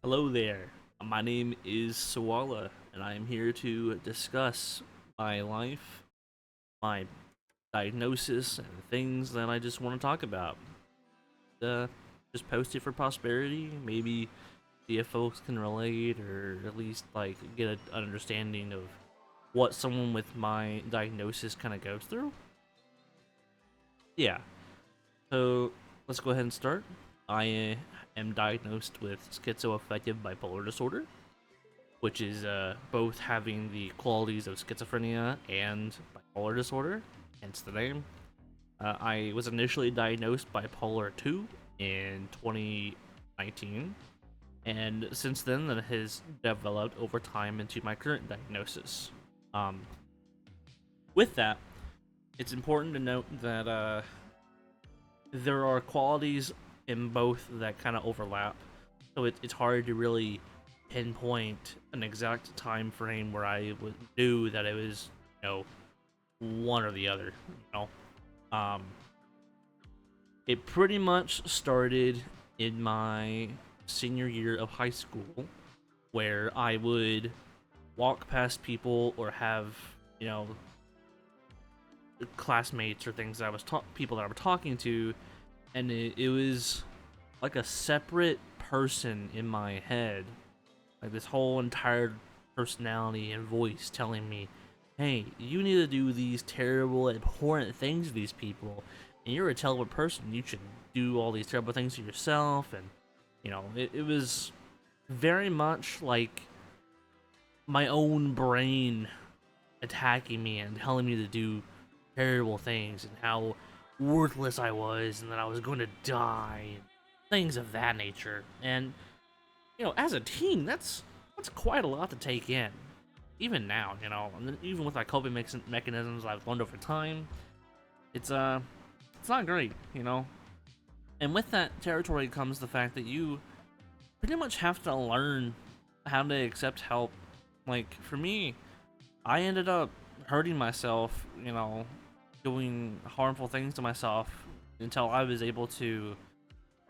Hello there. My name is Sawala, and I am here to discuss my life, my diagnosis, and things that I just want to talk about. Uh, just post it for prosperity, maybe see if folks can relate, or at least get an understanding of what someone with my diagnosis kind of goes through. Yeah. So let's go ahead and start. I am diagnosed with schizoaffective bipolar disorder, which is both having the qualities of schizophrenia and bipolar disorder, hence the name. I was initially diagnosed bipolar 2 in 2019, and since then, that has developed over time into my current diagnosis. Um, with that, it's important to note that there are qualities in both that kind of overlap, so it's hard to really pinpoint an exact time frame where knew that it was, one or the other. Um, it pretty much started in my senior year of high school, where I would walk past people or have, you know, classmates or things that people that I was talking to, and it was like a separate person in my head, like this whole entire personality and voice telling me, hey, you need to do these terrible, abhorrent things to these people, and you're a terrible person. You should do all these terrible things to yourself. And, it was very much like my own brain attacking me and telling me to do terrible things and how worthless I was and that I was going to die and things of that nature. And as a teen, that's quite a lot to take in. Even now, and even with my coping mechanisms I've learned over time, it's it's not great. And with that territory comes the fact that you pretty much have to learn how to accept help. Like for me, I ended up hurting myself, doing harmful things to myself until I was able to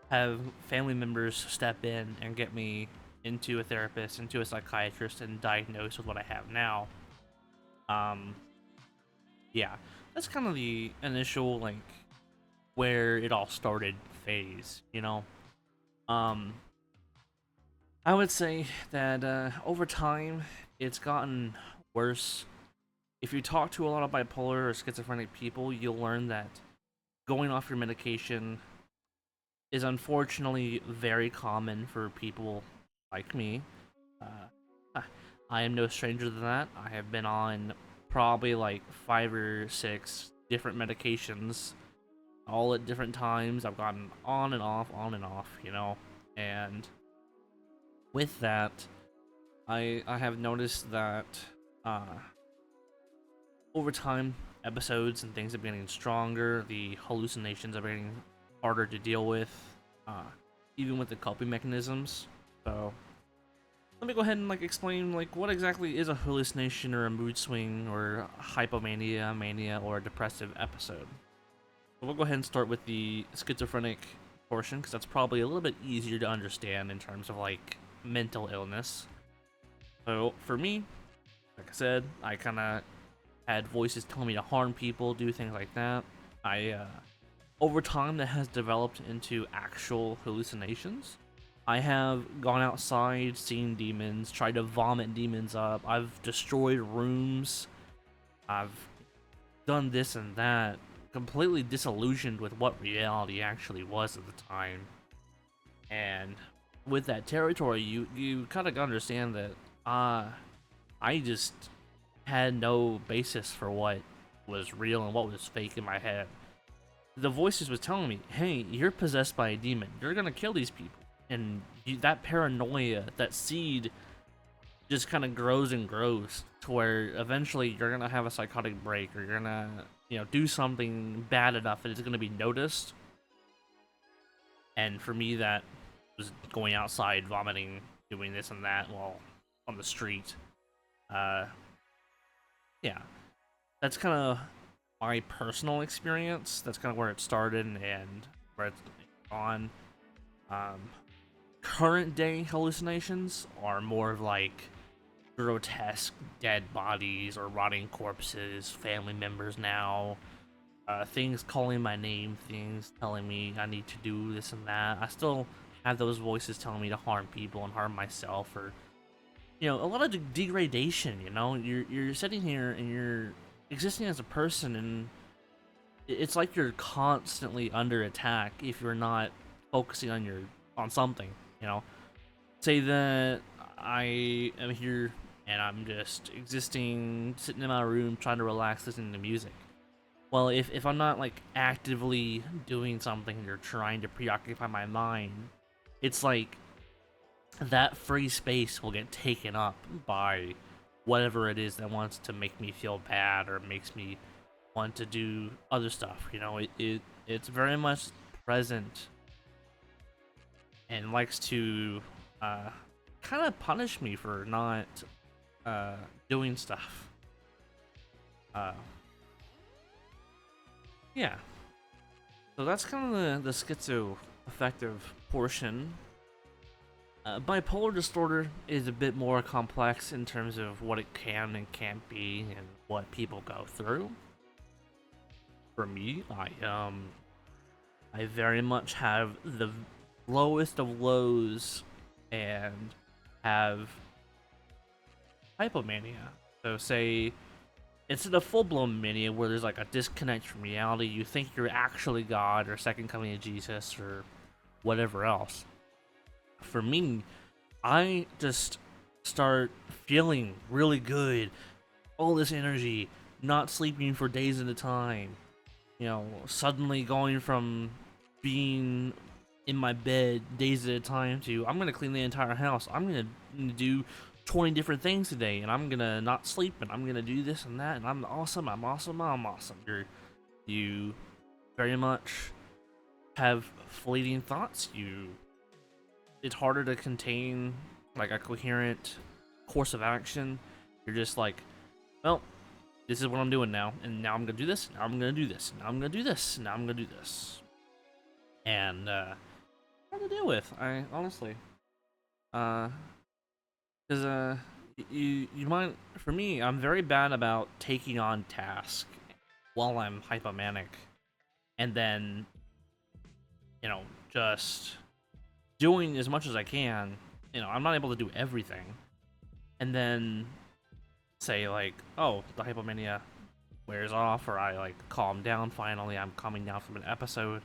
have family members step in and get me into a therapist, into a psychiatrist, and diagnosed with what I have now. Um, yeah, that's kind of the initial where it all started phase. Um, I would say that over time it's gotten worse. If you talk to a lot of bipolar or schizophrenic people, you'll learn that going off your medication is unfortunately very common for people like me. Uh, I am no stranger to that. I have been on probably like 5 or 6 different medications, all at different times. I've gotten on and off. And with that, I have noticed that uh, over time, episodes and things are getting stronger. The hallucinations are getting harder to deal with, uh, even with the coping mechanisms. So let me go ahead and explain what exactly is a hallucination or a mood swing or hypomania, mania, or a depressive episode. So we'll go ahead and start with the schizophrenic portion because that's probably a little bit easier to understand in terms of mental illness. So for me, like I said, I kind of had voices telling me to harm people, do things like that. Over time, that has developed into actual hallucinations. I have gone outside, seen demons, tried to vomit demons up. I've destroyed rooms. I've done this and that, completely disillusioned with what reality actually was at the time. And with that territory, you kind of understand that I just had no basis for what was real and what was fake in my head. The voices was telling me, "Hey, you're possessed by a demon. You're gonna kill these people." And that paranoia, that seed, just kind of grows and grows to where eventually you're gonna have a psychotic break, or you're gonna, do something bad enough that it's gonna be noticed. And for me, that was going outside, vomiting, doing this and that while on the street. Uh, yeah, that's kind of my personal experience. That's kind of where it started and where it's gone. Um, current day hallucinations are more of like grotesque dead bodies or rotting corpses, family members now, things calling my name, things telling me I need to do this and that. I still have those voices telling me to harm people and harm myself, or a lot of degradation. You're sitting here and you're existing as a person, and it's like you're constantly under attack if you're not focusing on something. You know, say that I am here and I'm just existing, sitting in my room, trying to relax, listening to music. Well, if I'm not like actively doing something or trying to preoccupy my mind, it's like that free space will get taken up by whatever it is that wants to make me feel bad or makes me want to do other stuff. It's very much present and likes to kind of punish me for not doing stuff. Yeah. So that's kind of the schizoaffective portion. Bipolar disorder is a bit more complex in terms of what it can and can't be and what people go through. For me, I very much have the lowest of lows and have hypomania. So say it's in a full-blown mania where there's like a disconnect from reality. You think you're actually God or second coming of Jesus or whatever else. For me, I just start feeling really good, all this energy, not sleeping for days at a time. Suddenly going from being in my bed days at a time to I'm gonna clean the entire house. I'm gonna do 20 different things today, and I'm gonna not sleep, and I'm gonna do this and that, and I'm awesome. I'm awesome. I'm awesome. You very much have fleeting thoughts. It's harder to contain like a coherent course of action. You're just like, well, this is what I'm doing now, and now I'm gonna do this. Now I'm gonna do this. Now I'm gonna do this. Now I'm gonna do this. And hard to deal with. I honestly, because you might, for me, I'm very bad about taking on tasks while I'm hypomanic, and then just doing as much as I can. I'm not able to do everything, and then say like, oh, the hypomania wears off, or I like calm down. Finally, I'm calming down from an episode.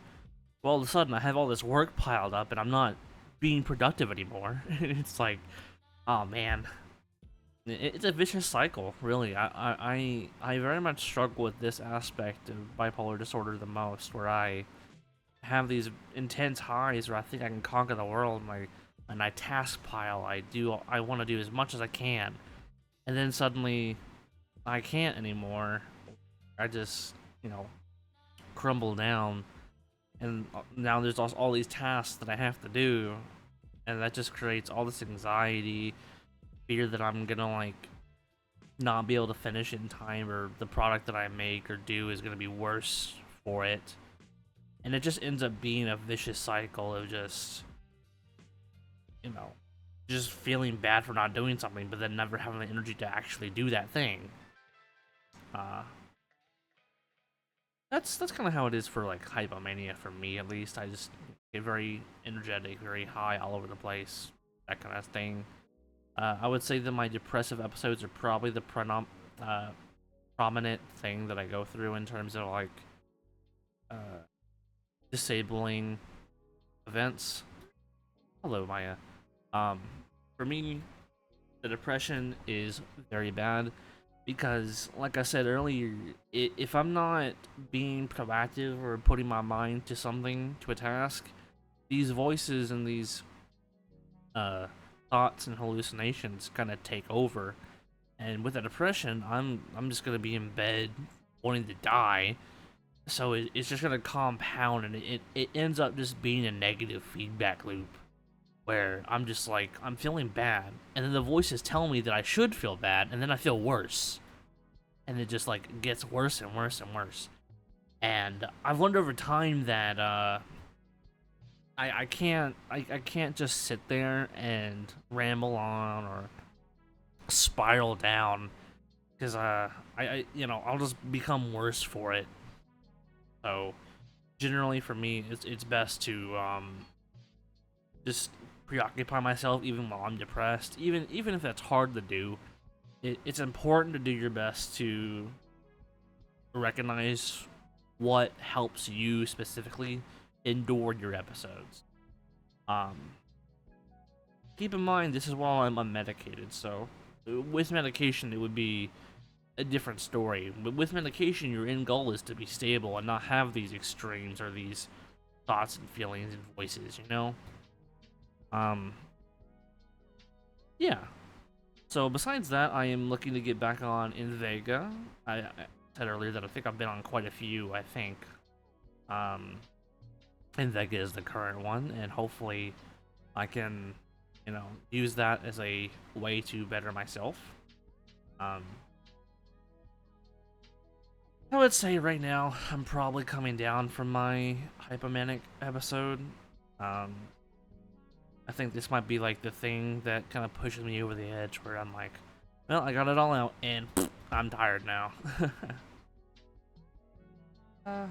Well, all of a sudden, I have all this work piled up, and I'm not being productive anymore. It's like, oh man, it's a vicious cycle, really. I very much struggle with this aspect of bipolar disorder the most, where I have these intense highs where I think I can conquer the world, and I task pile. I want to do as much as I can, and then suddenly I can't anymore. I just crumble down, and now there's all these tasks that I have to do, and that just creates all this anxiety, fear that I'm gonna like not be able to finish it in time, or the product that I make or do is gonna be worse for it. And it just ends up being a vicious cycle of just just feeling bad for not doing something, but then never having the energy to actually do that thing. That's kind of how it is for like hypomania for me, at least. I just get very energetic, very high all over the place, that kind of thing. I would say that my depressive episodes are probably the prominent thing that I go through in terms of like disabling events. Hello, Maya. For me, the depression is very bad because, like I said earlier, if I'm not being proactive or putting my mind to something, to a task, these voices and these thoughts and hallucinations kind of take over. And with the depression, I'm just gonna be in bed wanting to die. So it's just gonna compound, and it ends up just being a negative feedback loop where I'm just like, I'm feeling bad, and then the voices tell me that I should feel bad, and then I feel worse, and it just like gets worse and worse and worse. And I've learned over time that I can't just sit there and ramble on or spiral down because I'll just become worse for it. So generally for me, it's best to just preoccupy myself even while I'm depressed, even if that's hard to do. It's important to do your best to recognize what helps you specifically endure your episodes. Um, Keep in mind this is while I'm unmedicated, so with medication it would be a different story. But with medication, your end goal is to be stable and not have these extremes or these thoughts and feelings and voices. Um, yeah. So besides that, I am looking to get back on in Vega. I said earlier that I think I've been on quite a few. I think um, in Vega is the current one, and hopefully I can, use that as a way to better myself. Um, I would say right now I'm probably coming down from my hypomanic episode. Um, I think this might be like the thing that kind of pushes me over the edge where I'm like, well, I got it all out and I'm tired now. uh,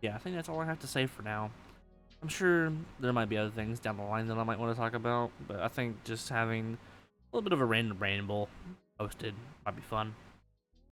yeah, I think that's all I have to say for now. I'm sure there might be other things down the line that I might want to talk about, but I think just having a little bit of a random ramble posted might be fun.